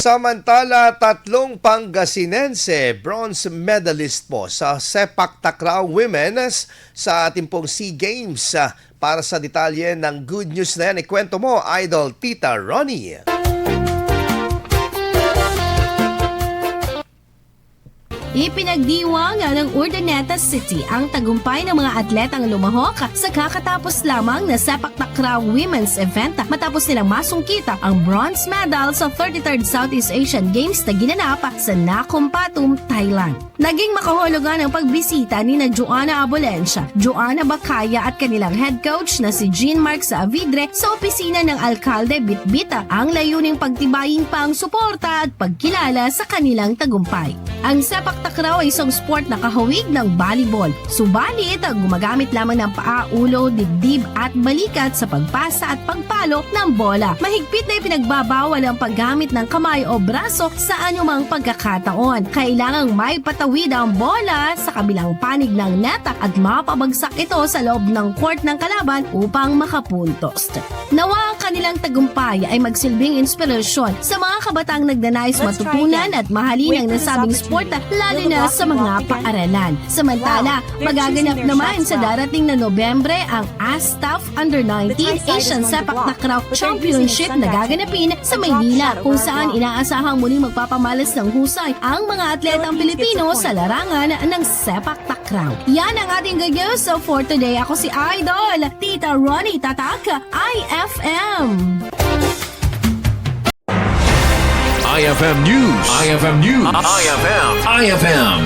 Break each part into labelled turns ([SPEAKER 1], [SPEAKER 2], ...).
[SPEAKER 1] Samantala, tatlong Pangasinense bronze medalist po sa sepak takraw women's sa ating pong SEA Games. Para sa detalye ng good news na yan, ikwento mo, Idol Tita Ronnie.
[SPEAKER 2] Ipinagdiwang ng Urdaneta City ang tagumpay ng mga atletang lumahok sa kakatapos lamang na sepak takraw women's event matapos nilang masungkita ang bronze medal sa 33rd Southeast Asian Games na ginanap sa Nakhon Pathom, Thailand. Naging makahulugan ang pagbisita ni Joanna Abolencia, Joanna Bacaya at kanilang head coach na si Jean-Marc Saavidre sa opisina ng Alkalde Bitbita, ang layuning pagtibayin pa ang suporta at pagkilala sa kanilang tagumpay. Ang sepak takraw ay isang sport na kahawig ng volleyball. Subalit, gumagamit lamang ng paa, ulo, dibdib at balikat sa pagpasa at pagpalo ng bola. Mahigpit na ipinagbabawal ang paggamit ng kamay o braso sa anumang pagkakataon. Kailangang may patawid ang bola sa kabilang panig ng net at mapabagsak ito sa loob ng court ng kalaban upang makapuntos. Nawa ang kanilang tagumpay ay magsilbing inspirasyon sa mga kabataang nagnanais matutunan at mahalin ang nasabing sport, lalo na sa mga paaralan. Samantala, magaganap naman sa darating na Nobyembre ang ASTAF Under-19 Asian Sepak Takraw Championship na gaganapin sa Maynila, kung saan inaasahang muling magpapamalas ng husay ang mga atletang Pilipino sa larangan ng sepak takraw. Yan ang ating good news for today. Ako si Idol Tita Ronnie Tatak, IFM.
[SPEAKER 3] IFM News. IFM News. IFM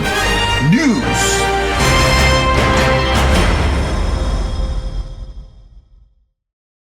[SPEAKER 3] News.